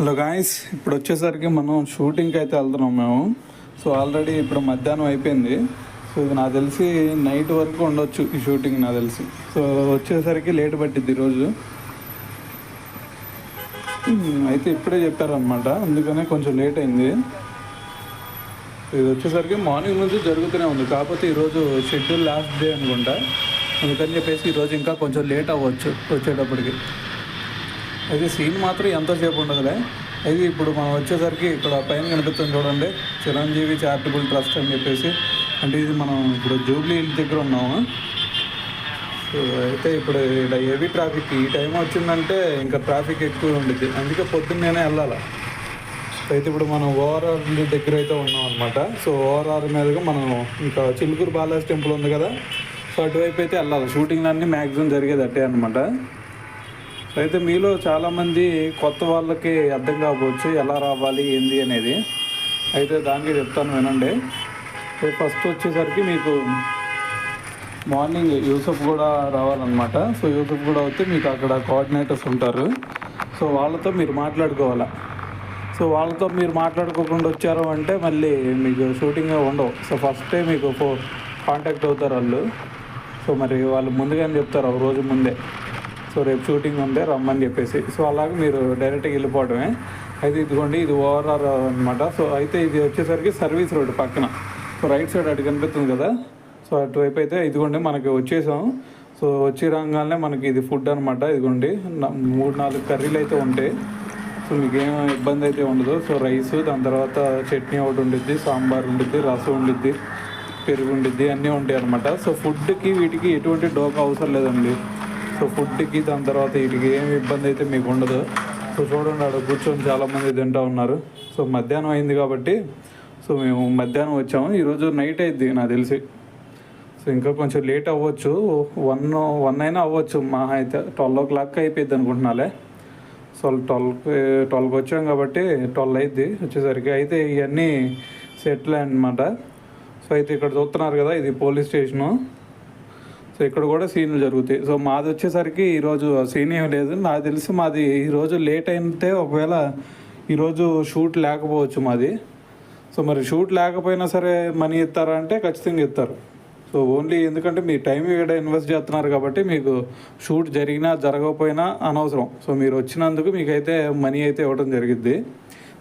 Hello guys, ఇప్పుడు వచ్చేసరికి మనం షూటింగ్కి అయితే వెళ్తున్నాం మేము. సో ఆల్రెడీ ఇప్పుడు మధ్యాహ్నం అయిపోయింది. సో ఇది నాకు తెలిసి నైట్ వరకు ఉండొచ్చు ఈ షూటింగ్ నాకు తెలిసి. సో వచ్చేసరికి లేట్ పట్టిద్ది ఈరోజు. అయితే ఇప్పుడే చెప్పారనమాట, అందుకనే కొంచెం లేట్ అయింది. ఇది వచ్చేసరికి మార్నింగ్ నుంచి జరుగుతూనే ఉంది, కాకపోతే ఈరోజు షెడ్యూల్ లాస్ట్ డే అనుకుంటా. అందుకని చెప్పేసి ఈరోజు ఇంకా కొంచెం లేట్ అవ్వచ్చు వచ్చేటప్పటికి. అయితే సీన్ మాత్రం ఎంతసేపు ఉండదులే. అయితే ఇప్పుడు మనం వచ్చేసరికి ఇక్కడ పైన కనిపిస్తుంది చూడండి, చిరంజీవి చారిటబుల్ ట్రస్ట్ అని చెప్పేసి. అంటే ఇది మనం ఇప్పుడు జూబ్లీ హిల్స్ దగ్గర ఉన్నాము. సో అయితే ఇప్పుడు ఇక్కడ హెవీ ట్రాఫిక్ ఈ టైం వచ్చిందంటే ఇంకా ట్రాఫిక్ ఎక్కువ ఉండిద్ది, అందుకే పొద్దున్నేనే వెళ్ళాలి. అయితే ఇప్పుడు మనం ఓఆర్ఆర్ దగ్గర అయితే ఉన్నాం అనమాట. సో ఓఆర్ఆర్ మీదుగా మనం ఇంకా చిలుకూరు బాలాజీ టెంపుల్ ఉంది కదా, సో అటువైపు అయితే వెళ్ళాలి. షూటింగ్లు అన్నీ మ్యాక్సిమం జరిగేది అట్టే అనమాట. అయితే మీలో చాలామంది కొత్త వాళ్ళకి అర్థం కావచ్చు ఎలా రావాలి ఏంది అనేది. అయితే దానికి చెప్తాను వినండి. ఫస్ట్ వచ్చేసరికి మీకు మార్నింగ్ యూసఫ్ కూడా రావాలన్నమాట. సో యూసఫ్ కూడా వస్తే మీకు అక్కడ కోఆర్డినేటర్స్ ఉంటారు. సో వాళ్ళతో మీరు మాట్లాడుకోవాలి. సో వాళ్ళతో మీరు మాట్లాడుకోకుండా వచ్చారు అంటే మళ్ళీ మీకు షూటింగ్ ఉండవు. సో ఫస్టే మీకు కాంటాక్ట్ అవుతారు వాళ్ళు. సో మరి వాళ్ళు ముందుగానే చెప్తారు ఒక రోజు ముందే, సో రేపు షూటింగ్ ఉంటే రమ్మని చెప్పేసి. సో అలాగే మీరు డైరెక్ట్గా వెళ్ళిపోవడమే. అయితే ఇదిగోండి, ఇది ఓఆర్ఆర్ అనమాట. సో అయితే ఇది వచ్చేసరికి సర్వీస్ రోడ్ పక్కన. సో రైట్ సైడ్ అటు కనిపిస్తుంది కదా, సో అటువైపు అయితే ఇదిగోండి మనకి వచ్చేసాం. సో వచ్చి రాగానే మనకి ఇది ఫుడ్ అనమాట. ఇదిగోండి 3-4 కర్రీలు అయితే ఉంటాయి. సో మీకు ఏం ఇబ్బంది అయితే ఉండదు. సో రైస్, దాని తర్వాత చట్నీ ఒకటి ఉండిద్ది, సాంబార్ ఉండిద్ది, రసం ఉండిద్ది, పెరుగు ఉండిద్ది, అన్నీ ఉంటాయి అనమాట. సో ఫుడ్కి వీటికి ఎటువంటి డోకా అవసరం లేదండి. సో ఫుడ్కి దాని తర్వాత వీటికి ఏమి ఇబ్బంది అయితే మీకు ఉండదు. సో చూడండి, అక్కడ కూర్చొని చాలామంది తింటూ ఉన్నారు. సో మధ్యాహ్నం అయింది కాబట్టి సో మేము మధ్యాహ్నం వచ్చాము. ఈరోజు నైట్ అయింది నాకు తెలిసి. సో ఇంకా కొంచెం లేట్ అవ్వచ్చు, 1 అయినా అవ్వచ్చు. మా అయితే 12 o'clock అయిపోయింది అనుకుంటున్నాలే. సో 12కి వచ్చాం కాబట్టి 12 అయింది వచ్చేసరికి. అయితే ఇవన్నీ సెటిల్ అనమాట. సో అయితే ఇక్కడ చూస్తున్నారు కదా, ఇది పోలీస్ స్టేషను. సో ఇక్కడ కూడా సీన్లు జరుగుతాయి. సో మాది వచ్చేసరికి ఈరోజు సీన్ ఏమి లేదు. నాకు తెలిసి మాది ఈరోజు లేట్ అయితే ఒకవేళ ఈరోజు షూట్ లేకపోవచ్చు మాది. సో మరి షూట్ లేకపోయినా సరే మనీ ఇస్తారా అంటే ఖచ్చితంగా ఇస్తారు. సో ఓన్లీ ఎందుకంటే మీ టైం ఇక్కడ ఇన్వెస్ట్ చేస్తున్నారు కాబట్టి మీకు షూట్ జరిగినా జరగకపోయినా అనవసరం. సో మీరు వచ్చినందుకు మీకైతే మనీ అయితే ఇవ్వడం జరిగిద్ది.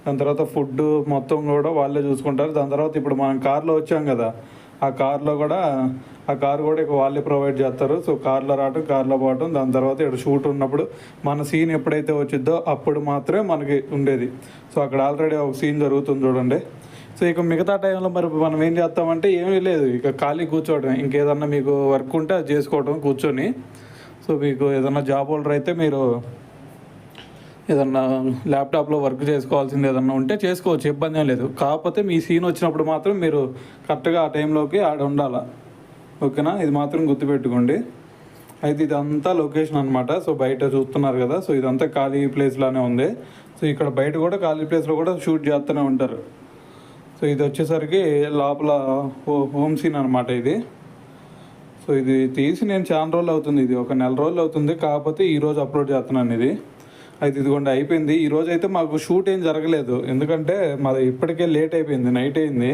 దాని తర్వాత ఫుడ్ మొత్తం కూడా వాళ్ళే చూసుకుంటారు. దాని తర్వాత ఇప్పుడు మనం కార్లో వచ్చాం కదా, ఆ కారు కూడా ఇక వాళ్ళే ప్రొవైడ్ చేస్తారు. సో కార్లో రావటం, కార్లో పోవటం, దాని తర్వాత ఇక్కడ షూట్ ఉన్నప్పుడు మన సీన్ ఎప్పుడైతే వచ్చిద్దో అప్పుడు మాత్రమే మనకి ఉండేది. సో అక్కడ ఆల్రెడీ ఒక సీన్ జరుగుతుంది చూడండి. సో ఇక మిగతా టైంలో మరి మనం ఏం చేస్తామంటే ఏమీ లేదు, ఇక ఖాళీ కూర్చోవడం. ఇంకేదన్నా మీకు వర్క్ ఉంటే అది చేసుకోవడం కూర్చొని. సో మీకు ఏదన్నా జాబ్ హోల్డర్ అయితే మీరు ఏదన్నా ల్యాప్టాప్లో వర్క్ చేసుకోవాల్సింది ఏదన్నా ఉంటే చేసుకోవచ్చు, ఇబ్బంది ఏం లేదు. కాకపోతే మీ సీన్ వచ్చినప్పుడు మాత్రం మీరు కరెక్ట్గా ఆ టైంలోకి ఆడ ఉండాలి, ఓకేనా? ఇది మాత్రం గుర్తుపెట్టుకోండి. అయితే ఇదంతా లొకేషన్ అనమాట. సో బయట చూస్తున్నారు కదా, సో ఇదంతా ఖాళీ ప్లేస్లానే ఉంది. సో ఇక్కడ బయట కూడా ఖాళీ ప్లేస్లో కూడా షూట్ చేస్తూనే ఉంటారు. సో ఇది వచ్చేసరికి లోపల హోమ్ సీన్ అనమాట ఇది. సో ఇది తీసి నేను చాలా రోజులు అవుతుంది, ఇది ఒక 1 రోజులు అవుతుంది. కాకపోతే ఈరోజు అప్లోడ్ చేస్తున్నాను ఇది. అయితే ఇదిగోండి అయిపోయింది. ఈరోజు అయితే మాకు షూట్ ఏం జరగలేదు, ఎందుకంటే మాది ఇప్పటికే లేట్ అయిపోయింది, నైట్ అయింది.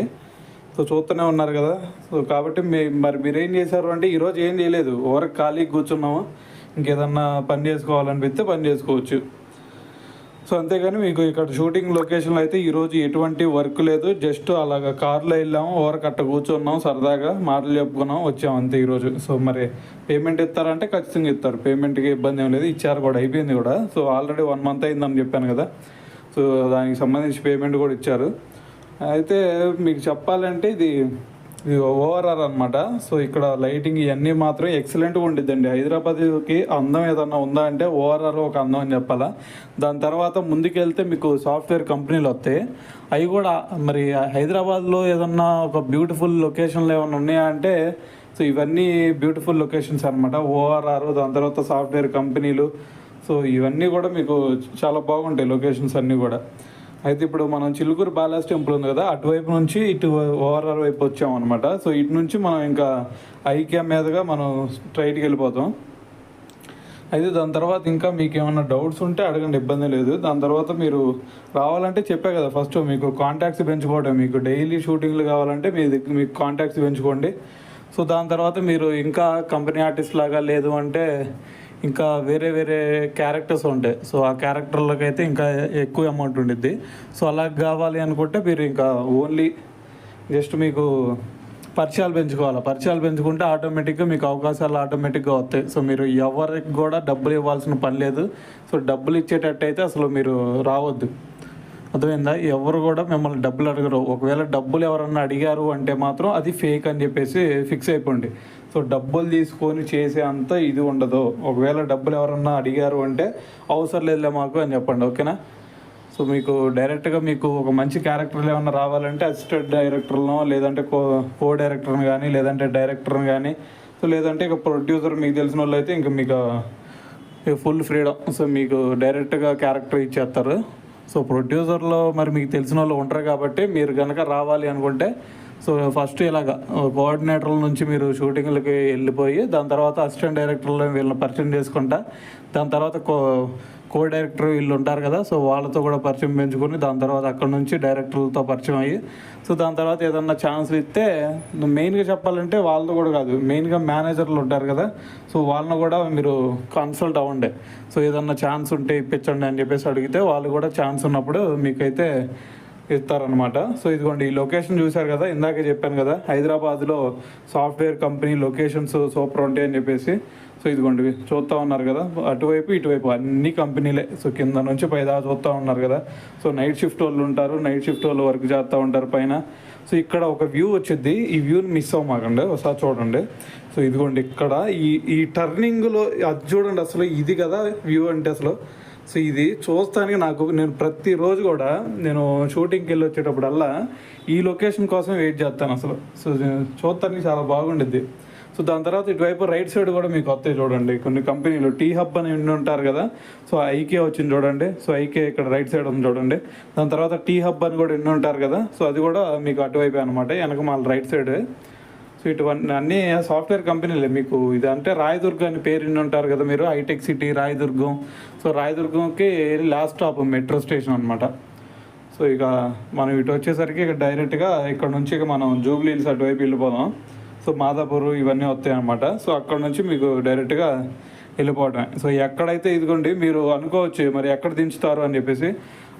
సో చూస్తూనే ఉన్నారు కదా. సో కాబట్టి మరి మీరేం చేశారు అంటే ఈరోజు ఏం చేయలేదు, ఓవరకు ఖాళీకి కూర్చున్నాము. ఇంకేదన్నా పని చేసుకోవాలనిపిస్తే పని చేసుకోవచ్చు. సో అంతేగాని మీకు ఇక్కడ షూటింగ్ లొకేషన్లో అయితే ఈరోజు ఎటువంటి వర్క్ లేదు. జస్ట్ అలాగ కార్లో వెళ్ళాము, ఓవరకు అట్ట కూర్చున్నాం, సరదాగా మాటలు చెప్పుకున్నాం, వచ్చాము అంతే ఈరోజు. సో మరి పేమెంట్ ఇస్తారంటే ఖచ్చితంగా ఇస్తారు, పేమెంట్కి ఇబ్బంది ఏం లేదు. ఇచ్చారు కూడా, అయిపోయింది కూడా. సో ఆల్రెడీ 1 month అయిందని చెప్పాను కదా. సో దానికి సంబంధించి పేమెంట్ కూడా ఇచ్చారు. అయితే మీకు చెప్పాలంటే ఇది ఓఆర్ఆర్ అనమాట. సో ఇక్కడ లైటింగ్ ఇవన్నీ మాత్రం ఎక్సలెంట్గా ఉండిద్దండి. హైదరాబాద్కి అందం ఏదన్నా ఉందా అంటే ఓఆర్ఆర్ ఒక అందం అని చెప్పాలా. దాని తర్వాత ముందుకెళ్తే మీకు సాఫ్ట్వేర్ కంపెనీలు వస్తాయి, అవి కూడా మరి హైదరాబాద్లో ఏదన్నా ఒక బ్యూటిఫుల్ లొకేషన్లు ఏమైనా ఉన్నాయా అంటే సో ఇవన్నీ బ్యూటిఫుల్ లొకేషన్స్ అనమాట. ఓఆర్ఆర్, దాని తర్వాత సాఫ్ట్వేర్ కంపెనీలు. సో ఇవన్నీ కూడా మీకు చాలా బాగుంటాయి లొకేషన్స్ అన్నీ కూడా. అయితే ఇప్పుడు మనం చిలుకూరు బాలాజీ టెంపుల్ ఉంది కదా, అటువైపు నుంచి ఇటు ఓఆర్ఆర్ వైపు వచ్చామన్నమాట. సో ఇటు నుంచి మనం ఇంకా ఐక్యా మీదుగా మనం స్ట్రైట్కి వెళ్ళిపోతాం. అయితే దాని తర్వాత ఇంకా మీకు ఏమైనా డౌట్స్ ఉంటే అడగండి, ఇబ్బంది లేదు. దాని తర్వాత మీరు రావాలంటే చెప్పే కదా ఫస్ట్ మీకు కాంటాక్ట్స్ పెంచుకోవడం, మీకు డైలీ షూటింగ్లు కావాలంటే మీకు కాంటాక్ట్స్ పెంచుకోండి. సో దాని తర్వాత మీరు ఇంకా కంపెనీ ఆర్టిస్ట్ లాగా లేదు అంటే ఇంకా వేరే వేరే క్యారెక్టర్స్ ఉంటాయి. సో ఆ క్యారెక్టర్లకు అయితే ఇంకా ఎక్కువ అమౌంట్ ఉండిద్ది. సో అలా కావాలి అనుకుంటే మీరు ఇంకా ఓన్లీ జస్ట్ మీకు పరిచయాలు పెంచుకోవాలి. పరిచయాలు పెంచుకుంటే ఆటోమేటిక్గా మీకు అవకాశాలు ఆటోమేటిక్గా వస్తాయి. సో మీరు ఎవరికి కూడా డబ్బులు ఇవ్వాల్సిన పని లేదు. సో డబ్బులు ఇచ్చేటట్టు అయితే అసలు మీరు రావద్దు, అర్థమైందా? ఎవరు కూడా మిమ్మల్ని డబ్బులు అడగరు. ఒకవేళ డబ్బులు ఎవరన్నా అడిగారు అంటే మాత్రం అది ఫేక్ అని చెప్పేసి ఫిక్స్ అయిపోండి. సో డబ్బులు తీసుకొని చేసే అంత ఇది ఉండదు. ఒకవేళ డబ్బులు ఎవరన్నా అడిగారు అంటే అవసరం లేదులే మాకు అని చెప్పండి, ఓకేనా? సో మీకు డైరెక్ట్గా మీకు ఒక మంచి క్యారెక్టర్లు ఏమన్నా రావాలంటే అసిస్టెంట్ డైరెక్టర్నో లేదంటే కో డైరెక్టర్ని కానీ లేదంటే డైరెక్టర్ని కానీ సో లేదంటే ఇక ప్రొడ్యూసర్ మీకు తెలిసిన వాళ్ళు అయితే ఇంకా మీకు ఫుల్ ఫ్రీడమ్. సో మీకు డైరెక్ట్గా క్యారెక్టర్ ఇచ్చేస్తారు. సో ప్రొడ్యూసర్లో మరి మీకు తెలిసిన వాళ్ళు ఉంటారు కాబట్టి మీరు కనుక రావాలి అనుకుంటే సో ఫస్ట్ ఇలాగ కోఆర్డినేటర్ల నుంచి మీరు షూటింగ్లకి వెళ్ళిపోయి దాని తర్వాత అసిస్టెంట్ డైరెక్టర్లు వీళ్ళని పరిచయం చేసుకుంటా, దాని తర్వాత కో డైరెక్టర్ వీళ్ళు ఉంటారు కదా, సో వాళ్ళతో కూడా పరిచయం పెంచుకొని దాని తర్వాత అక్కడ నుంచి డైరెక్టర్లతో పరిచయం అయ్యి సో దాని తర్వాత ఏదన్నా ఛాన్స్లు ఇస్తే మెయిన్గా చెప్పాలంటే వాళ్ళతో కూడా కాదు, మెయిన్గా మేనేజర్లు ఉంటారు కదా, సో వాళ్ళని కూడా మీరు కన్సల్ట్ అవ్వండి. సో ఏదన్నా ఛాన్స్ ఉంటే ఇప్పించండి అని చెప్పేసి అడిగితే వాళ్ళు కూడా ఛాన్స్ ఉన్నప్పుడు మీకైతే ఇస్తారనమాట. సో ఇదిగోండి ఈ లొకేషన్ చూశారు కదా, ఇందాకే చెప్పాను కదా హైదరాబాద్లో సాఫ్ట్వేర్ కంపెనీ లొకేషన్స్ సూపర్ ఉంటాయి అని చెప్పేసి. సో ఇదిగోండి చూస్తూ ఉన్నారు కదా, అటువైపు ఇటువైపు అన్ని కంపెనీలే. సో కింద నుంచి పై దాకా చూస్తూ ఉన్నారు కదా. సో నైట్ షిఫ్ట్ వాళ్ళు ఉంటారు, నైట్ షిఫ్ట్ వాళ్ళు వర్క్ చేస్తూ ఉంటారు పైన. సో ఇక్కడ ఒక వ్యూ వచ్చింది, ఈ వ్యూని మిస్ అవ్వమాకండి, ఒకసారి చూడండి. సో ఇదిగోండి ఇక్కడ ఈ టర్నింగ్లో అది చూడండి, అసలు ఇది కదా వ్యూ అంటే అసలు. సో ఇది చూస్తానికి నేను ప్రతిరోజు కూడా నేను షూటింగ్కి వెళ్ళి వచ్చేటప్పుడల్లా ఈ లొకేషన్ కోసం వెయిట్ చేస్తాను అసలు. సో చూస్తానికి చాలా బాగుండిద్ది. సో దాని తర్వాత ఇటువైపు రైట్ సైడ్ కూడా మీకు వస్తాయి చూడండి కొన్ని కంపెనీలు. టీ హబ్ అని ఉంటారు కదా, సో ఐకే వచ్చింది చూడండి. సో ఐకే ఇక్కడ రైట్ సైడ్ ఉంది చూడండి. దాని తర్వాత టీ హబ్ అని కూడా ఉంటారు కదా, సో అది కూడా మీకు అటువైపు అనమాట, వెనక మళ్ళీ రైట్ సైడ్. సో ఇటువంటి అన్నీ సాఫ్ట్వేర్ కంపెనీలే. మీకు ఇదంటే రాయదుర్గం అని పేరు ఉంటారు కదా మీరు, హైటెక్ సిటీ రాయదుర్గం. సో రాయదుర్గంకి లాస్ట్ స్టాప్ మెట్రో స్టేషన్ అనమాట. సో ఇక మనం ఇటు వచ్చేసరికి ఇక డైరెక్ట్గా ఇక్కడ నుంచి ఇక మనం జూబ్లీ హిల్స్ అటువైపు వెళ్ళిపోదాం. సో మాదాపూర్ ఇవన్నీ వస్తాయి అనమాట. సో అక్కడ నుంచి మీకు డైరెక్ట్గా వెళ్ళిపోవటమే. సో ఎక్కడైతే ఇదిగోండి మీరు అనుకోవచ్చు మరి ఎక్కడ దించుతారు అని చెప్పేసి.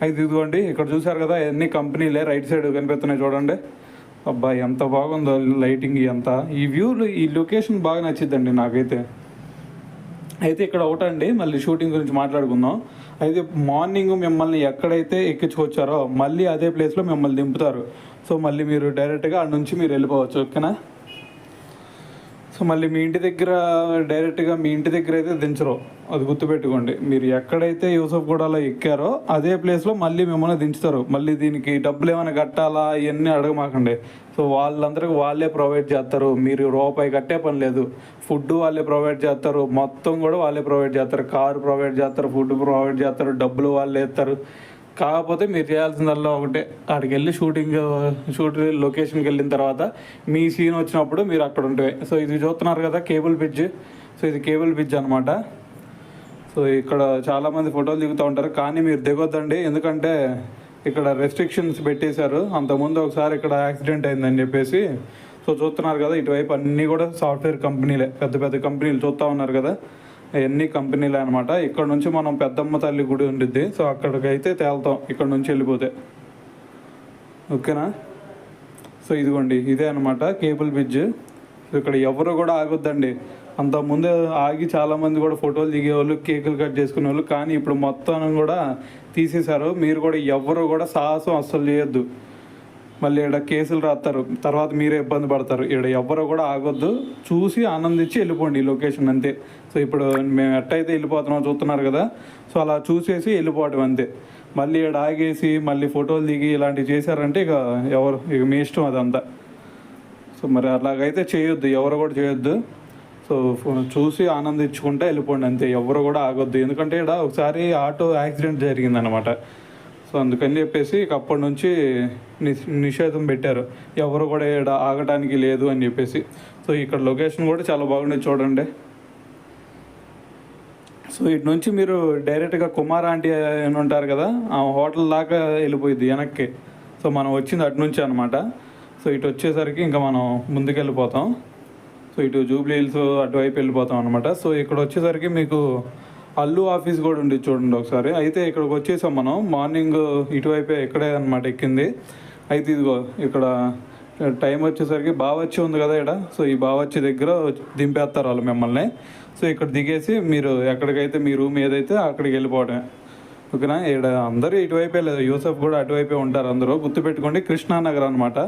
అయితే ఇదిగోండి ఇక్కడ చూసారు కదా ఎన్ని కంపెనీలే రైట్ సైడ్ కనిపిస్తున్నాయి చూడండి. అబ్బా ఎంత బాగుందో లైటింగ్ అంతా, ఈ వ్యూలు ఈ లొకేషన్ బాగా నచ్చిద్దండి నాకైతే. అయితే ఇక్కడ ఒకటండి మళ్ళీ షూటింగ్ గురించి మాట్లాడుకుందాం. అయితే మార్నింగ్ మిమ్మల్ని ఎక్కడైతే ఎక్కించుకొచ్చారో మళ్ళీ అదే ప్లేస్లో మిమ్మల్ని దింపుతారు. సో మళ్ళీ మీరు డైరెక్ట్గా అక్కడ నుంచి మీరు వెళ్ళిపోవచ్చు, ఓకేనా? సో మళ్ళీ మీ ఇంటి దగ్గర డైరెక్ట్గా మీ ఇంటి దగ్గర అయితే దించరు, అది గుర్తుపెట్టుకోండి. మీరు ఎక్కడైతే యూసఫ్గూడలో ఎక్కారో అదే ప్లేస్లో మళ్ళీ మిమ్మల్ని దించుతారు. మళ్ళీ దీనికి డబ్బులు ఏమైనా కట్టాలా ఇవన్నీ అడగమాకండి. సో వాళ్ళందరికీ వాళ్ళే ప్రొవైడ్ చేస్తారు, మీరు రూపాయి కట్టే పని లేదు. ఫుడ్ వాళ్ళే ప్రొవైడ్ చేస్తారు, మొత్తం కూడా వాళ్ళే ప్రొవైడ్ చేస్తారు. కారు ప్రొవైడ్ చేస్తారు, ఫుడ్ ప్రొవైడ్ చేస్తారు, డబ్బులు వాళ్ళే ఇస్తారు. కాకపోతే మీరు చేయాల్సిందల్లా ఒకటే, అక్కడికి వెళ్ళి షూటింగ్ లొకేషన్కి వెళ్ళిన తర్వాత మీ సీన్ వచ్చినప్పుడు మీరు అక్కడ ఉంటాయి. సో ఇది చూస్తున్నారు కదా కేబుల్ బ్రిడ్జ్. సో ఇది కేబుల్ బ్రిడ్జ్ అనమాట. సో ఇక్కడ చాలామంది ఫోటోలు దిగుతూ ఉంటారు, కానీ మీరు దిగొద్దండి, ఎందుకంటే ఇక్కడ రెస్ట్రిక్షన్స్ పెట్టేశారు. అంతకుముందు ఒకసారి ఇక్కడ యాక్సిడెంట్ అయిందని చెప్పేసి. సో చూస్తున్నారు కదా ఇటువైపు అన్నీ కూడా సాఫ్ట్వేర్ కంపెనీలే, పెద్ద పెద్ద కంపెనీలు చూస్తూ ఉన్నారు కదా, ఎన్ని కంపెనీలే అనమాట. ఇక్కడ నుంచి మనం పెద్దమ్మ తల్లి గుడి ఉండిద్ది, సో అక్కడికైతే తేలుతాం ఇక్కడ నుంచి వెళ్ళిపోతే, ఓకేనా? సో ఇదిగోండి ఇదే అనమాట కేబుల్ బ్రిడ్జ్. సో ఇక్కడ ఎవరు కూడా ఆగొద్దండి. అంతకుముందు ఆగి చాలామంది కూడా ఫోటోలు దిగేవాళ్ళు, కేకులు కట్ చేసుకునే వాళ్ళు, కానీ ఇప్పుడు మొత్తం కూడా తీసేశారు. మీరు కూడా ఎవరు కూడా సాహసం అస్సలు చేయొద్దు, మళ్ళీ ఇక్కడ కేసులు రాస్తారు, తర్వాత మీరే ఇబ్బంది పడతారు. ఇక్కడ ఎవరు కూడా ఆగొద్దు, చూసి ఆనందించి వెళ్ళిపోండి ఈ లొకేషన్ అంతే. సో ఇప్పుడు మేము ఎట్టయితే వెళ్ళిపోతున్నామో చూస్తున్నారు కదా, సో అలా చూసేసి వెళ్ళిపోవడం అంతే. మళ్ళీ ఇక్కడ ఆగేసి మళ్ళీ ఫోటోలు దిగి ఇలాంటివి చేశారంటే ఇక మీ ఇష్టం అదంతా. సో మరి అలాగైతే చేయొద్దు, ఎవరు కూడా చేయొద్దు. సో చూసి ఆనందించుకుంటే వెళ్ళిపోండి అంతే, ఎవరు కూడా ఆగొద్దు. ఎందుకంటే ఇక్కడ ఒకసారి ఆటో యాక్సిడెంట్ జరిగిందనమాట. సో అందుకని చెప్పేసి ఇక అప్పటి నుంచి నిషేధం పెట్టారు, ఎవరు కూడా ఇక్కడ ఆగటానికి లేదు అని చెప్పేసి. సో ఇక్కడ లొకేషన్ కూడా చాలా బాగుండేది చూడండి. సో ఇటు నుంచి మీరు డైరెక్ట్గా కుమార్ ఆంటీ అని ఉంటారు కదా, ఆ హోటల్ దాకా వెళ్ళిపోయింది వెనక్కి. సో మనం వచ్చింది అటు నుంచి అనమాట. సో ఇటు వచ్చేసరికి ఇంకా మనం ముందుకు వెళ్ళిపోతాం. సో ఇటు జూబ్లీ హిల్స్ అటువైపు వెళ్ళిపోతాం అనమాట. సో ఇక్కడ వచ్చేసరికి మీకు అల్లు ఆఫీస్ కూడా ఉంది చూడండి ఒకసారి. అయితే ఇక్కడికి వచ్చేసాం మనం మార్నింగ్, ఇటువైపే ఇక్కడే అనమాట ఎక్కింది. అయితే ఇదిగో ఇక్కడ టైం వచ్చేసరికి బావచ్చి ఉంది కదా ఇక్కడ. సో ఈ బావచ్చి దగ్గర దింపేస్తారు వాళ్ళు మిమ్మల్ని. సో ఇక్కడ దిగేసి మీరు ఎక్కడికైతే మీ రూమ్ ఏదైతే అక్కడికి వెళ్ళిపోవడమే. ఓకేనా? ఇక్కడ అందరూ ఇటువైపే లేదు, యూసఫ్ కూడా అటువైపే ఉంటారు అందరూ. గుర్తుపెట్టుకోండి, కృష్ణానగర్ అనమాట.